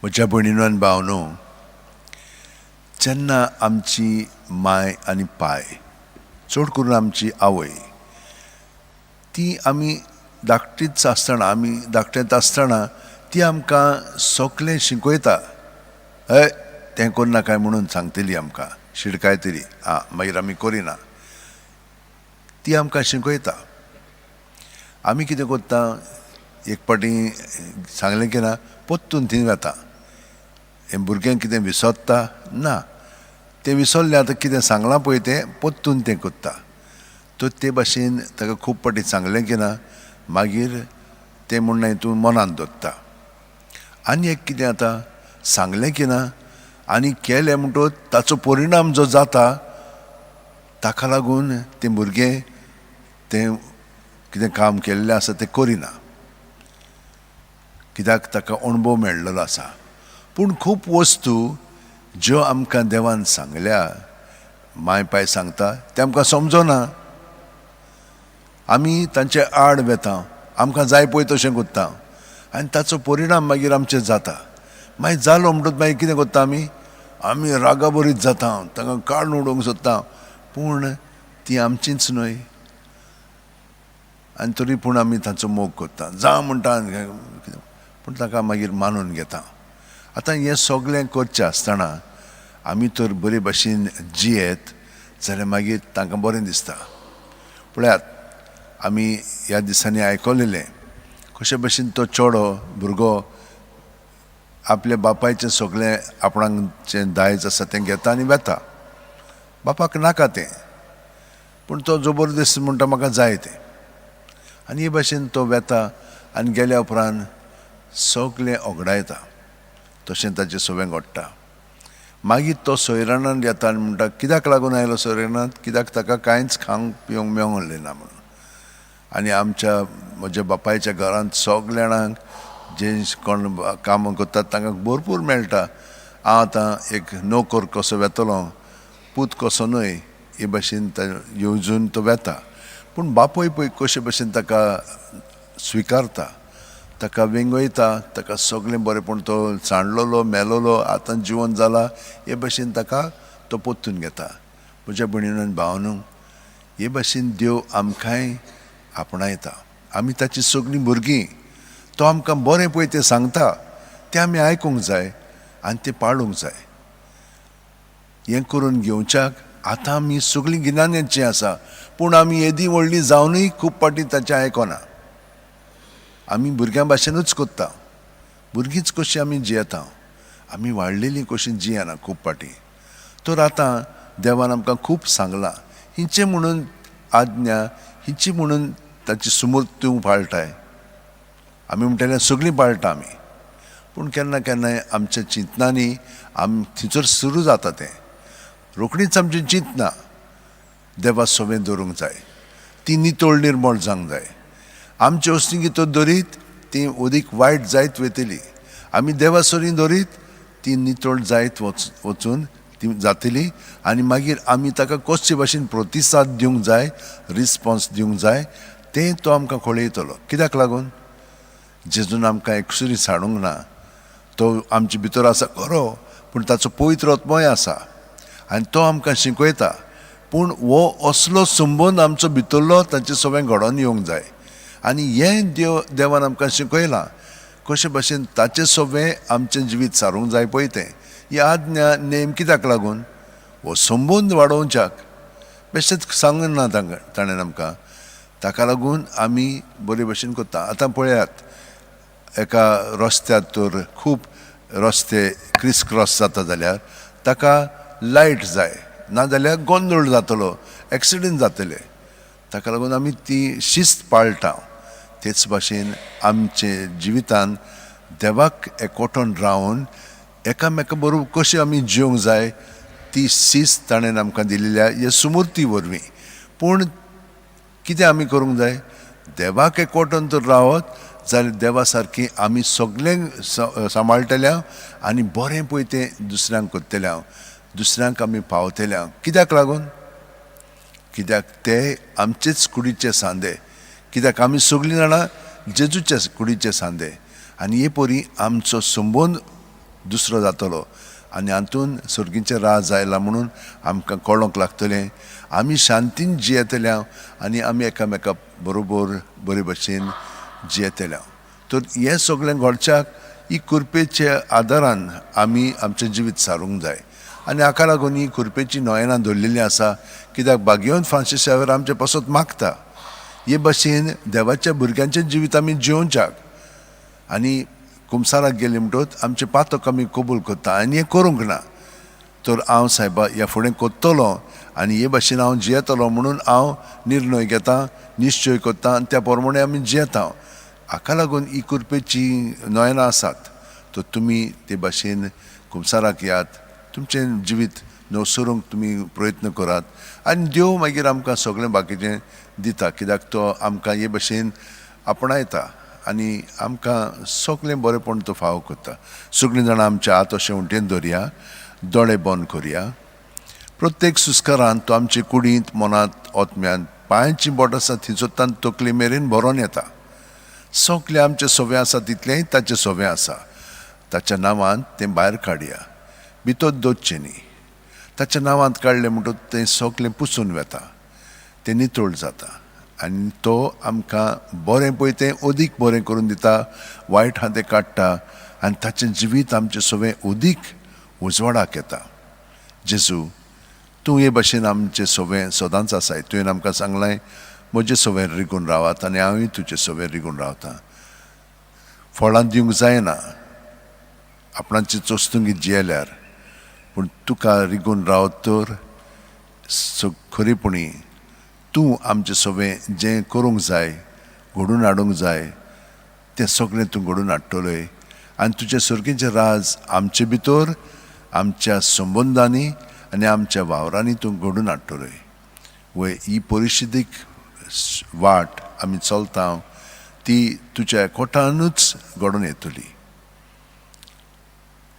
म्हज्या भयणीनो आनी भावनो, जेन्ना आमची माय आनी पाय, चड करून आमची आवय, ती आमी धाकटीच आसतना, आमी धाकटेंत आसतना ती आमकां सगळें शिकयता. हय तें करनाकाय म्हणून सांगतली आमकां, शिडकाय तरी मागीर आमी करिना. ती आमकां शिकयता. आमी कितें करता, एक पाटी सांगलें की ना पोत्तून थंय वता. हें भुरग्यांक कितें विसरता ना, तें विसरलें आतां कितें सांगलां पळय तें पोत्तून तें करता. तो ते भाशेन ताका खूब पाटी सांगलें की ना मागीर तें म्हणणें हितून मनांत दवरता. आनी एक कितें जाता, सांगलें की ना आनी केलें म्हणटच ताचो परिणाम जो जाता ताका लागून तें भुरगें तें कितें काम केल्लें आसा तें करिना, कित्याक ताका अणभव मेळ्ळलो आसा. पूण खूब वस्तू ज्यो आमकां देवान सांगल्या, माय पाय सांगता, ते आमकां समजना. आमी तांचे आड वेता, आमकां जाय पळय तशें करता आनी ताचो परिणाम मागीर आमचेर जाता. मागीर जालो म्हणटच मागीर कितें करता आमी रागाबरीत जाता, ताका काडून उडोवंक सोदता. पूण ती आमचीच न्हय आनी तरी पूण आमी ताचो मोग करता, जा म्हणटा पूण ताका मागीर मानून घेता. आतां हें सगळें करचें आसतना आमी तर बरे भाशेन जियेत जाल्यार मागीर तांकां बरें दिसता. पळयात, आमी ह्या दिसांनी आयकलेलें कशे भाशेन तो चेडो भुरगो आपल्या बापायचें सगळें आपणाक जें दायज आसा तें घेता आनी वेता. बापाक नाका तें, पूण तो जबरदस्त म्हणटा म्हाका जाय तें. आनी हे भाशेन तो वेता आनी गेल्या उपरांत सगळें ओगडायता. तशें ताचें सगळें घडटा. मागीर तो सोयरानांत येता आनी म्हणटा कित्याक लागून आयलो सोयरानांत, कित्याक ताका कांयच खावंक पिवंक मेळोंक ना म्हणून. आनी म्हज्या बापायच्या घरांत सगळ्या जाणांक जे कोण कामां करतात तांकां भरपूर मेळटा. हांव आतां एक नोकर कसो वेतलो, पूत कसो न्हय, हे भाशेन येवजून तो वेता. पूण बापूय पळय कशे भाशेन ताका स्विकारता, ताका वेंगयता, ताका सगळें बरेंपण, तो सांडलोलो मेलोलो आतां जिवन जाला हे भाशेन ताका तो पोत्तून घेता. म्हज्या भयणीनो आनी भावनो, हे भाशेन देव आमकांय आपणायता. आमी ताची सगळीं भुरगीं. तो आमकां बरें पळय तें सांगता तें आमी आयकूंक जाय आनी तें पाळूंक जाय. हें करून घेवच्याक आतां आमी सगळीं गिन्यान्यांचीं आसा, पूण आमी येदी व्हडलीं जावनूय खूब पाटी ताचें आयकना. आमी भुरग्यां भाशेनूच कोत्ता, भुरगींच कशीं आमी जियेता, आमी वाडलेलीं कशीं जियेना खूब पाटी. तर आतां देवान आमकां खूब सांगलां, हिंचे म्हणून आज्ञा, हिंची म्हणून ताची सुमूर्त तूं पाळटाय. आमी म्हणटलें सगळीं पाळटा आमी, पूण केन्ना केन्नाय आमच्या चिंतनांनी थंयसर सुरू जाता तें. रोखडीच आमची चिंतना देवा सवें दवरूंक जाय, ती नितळ निर्मळ जावंक जाय. आमची वस्ती भितर दरीत ती अदीक वायट जायत वयतली, आमी देवा सरीं दरीत ती नितळ जायत वचून ती जातली. आनी मागीर आमी ताका कसचे भाशेन प्रतिसाद दिवंक जाय, रिस्पॉन्स दिवंक जाय, तें तो आमकां कळयतलो. कित्याक लागून जेजून आमकां एकसुरी सांडूंक ना. तो आमचे भितर आसा खरो, पूण ताचो पवित्र आत्मोय आसा आनी तो आमकां शिकयता. पूण हो असलो संबंद आमचो भितरलो ताचें सगळें घडोवन येवंक जाय. आनी हें देवान आमकां शिकयलां कशे भाशेन ताचें सगळें आमचें जिवीत सारूंक जाय पळय तें. ही आज्ञा नेम कित्याक लागून हो संबंद वाडोवच्याक, बेश्टेच सांगून ना ताणें आमकां. ताका लागून आमी बरे भशेन करता. आतां पळयात, एका रस्त्यार तर खूब रस्ते क्रिस क्रॉस जाता जाल्यार ताका लायट जाय, नाजाल्यार गोंदळ जातलो, एक्सिडेंट जातले. ताका लागून आमी ती शिस्त पाळटा. तेच भाशेन आमचे जिवितान देवाक एकवटून रावन एकामेका बरोबर कशें आमी जिवंक जाय ती शिस्त ताणें आमकां दिलेल्या हे सुमूर्ती वरवीं. पूण कितें आमी करूंक जाय, देवाक एकवटून तर रावत जाल्यार देवा सारकी आमी सगळें सांबाळटल्या आनी बरें पळय तें दुसऱ्यांक करतल्या, दुसऱ्यांक आमी पावतल्या. कित्याक लागून, कित्याक ते आमचेच कुडीचे सांदे, कित्याक आमी सगळीं जाणां जेजूचे कुडीचे सांदे. आनी हे परी आमचो संबंद दुसरो जातलो आनी हातून सुर्गीचें राज आयलां म्हणून आमकां कळोंक लागतलें आमी शांतीन जियेतल्या आनी आमी एकामेका बरोबर बरे भशेन जियेतल्या तर हें सगळें घडच्याक ही कुरपेच्या आदारान आमी आमचें जिवीत सारूंक जाय आनी हाका लागून ही कुरपेची नोयनां दवरलेलीं आसा कित्याक बागेवन फ्रांसीस शावेर आमचे पासत मागता हे भशेन देवाच्या भुरग्यांचें जिवीत आमी जिवोवच्याक आनी कुमसाराक गेले म्हणटच आमचे पातक आमी कबूल करता आनी हें करूंक ना तर हांव सायबा ह्या फुडें कोत्तलो आनी हे भशेन हांव जियेतलो म्हणून हांव निर्णय घेतां निश्चय करतां आनी त्या प्रमाणे आमी जियेता हाका लागून ही कुरपेची नोयनां आसात तर तुमी ते भाशेन कुमसाराक यात तुमचें जिवीत नवसरूंक तुमी प्रयत्न करात आनी देव मागीर आमकां सगळें बाकीचें दिता कित्याक तो आमकां हे भशेन आपणायता आनी आमकां सगळें बरेंपण तो फावो करता सगळीं जाणां आमच्या हात अशें उंटेन दवरया दोळे बंद करया प्रत्येक सुस्कारान तो आमचे कुडींत मनांत ओतम्यान पांयांची बोट आसा थिंचोत्तान तकले मेरेन भरोन येता सगळें आमचें सवें आसा तितलेंय ताचें सवें आसा ताच्या नांवान तें भायर काडया भितर दोतचें न्ही ताच्या नांवांत काडलें म्हणटच तें सगळें पुसून वेता तें नितळ जाता आनी तो आमकां बरें पळय तें अदीक बरें करून दिता वायट आहा तें काडटा आनी ताचें जिवीत आमचें सवें अदीक उजवाडाक येता जेजू तूं हे भाशेन आमचें सवें सदांच आसाय तुवें आमकां सांगलें म्हजे सवें रिगून रावात आनी हांवूय तुजें सवें रिगून रावतां फळां दिवंक जायना आपणाची चोस्तुंगी जियेल्यार पूण तुका रिगून रावत तर खरीपणी तूं आमचें सवें जें करूंक जाय घडोवन हाडूंक जाय तें सगळें तूं घडोवन हाडटलोय आनी तुजें सुर्गीचें राज आमचे भितर आमच्या संबंदांनी आनी आमच्या वावरांनी तूं घडोवन हाडटलोय वय ही परिस्थितीक वाट आमी चलता ती तुज्या कोठानूच घडोवन येतली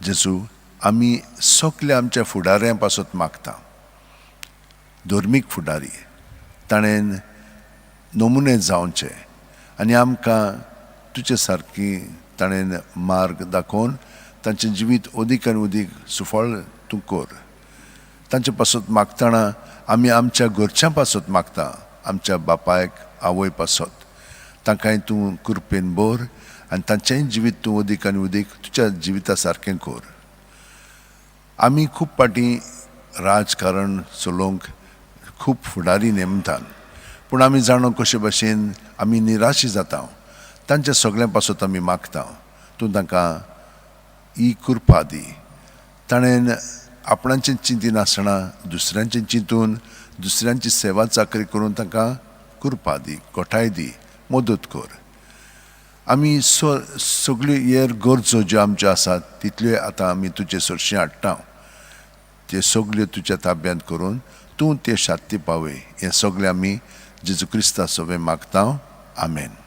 जेजू आमी सगल्या आमच्या फुडाऱ्यां पासत मागता धर्मीक फुडारी ताणें नमुने जावचे आनी आमकां तुजे सारकी ताणें मार्ग दाखोवन तांचें जिवीत अदीक आनी अदीक सुफळ तूं कर तांचे पासत मागतना आमी आमच्या घरच्यां पासत मागता आमच्या बापायक आवय पासत तांकांय तूं कृपेन भर आनी तांचेंय जिवीत तूं अदीक आनी अदीक तुज्या जिविता सारकें कर आमी खूब पाटी राजकारण चलोवंक खूब फुडारी नेमतात पूण आमी जाणो कशे भाशेन आमी निराशी जाता तांच्या सगळ्यां पासत आमी मागता तूं तांकां ही कृपा दी ताणें आपणाचें चिंतिनासतना दुसऱ्यांचें चिंतून दुसऱ्यांची सेवा चाकरी करून तांकां कृपा दी कोठाय दी मदत कर आमी सगळ्यो हेर गरजो ज्यो आमच्यो आसात तितल्यो आतां आमी तुजे सरशी हाडटा ते सगल्यो तुज्या ताब्यांत करून तूं ते शांती पावय हें सगळें आमी जेजू क्रिस्ता सवें मागता आमेन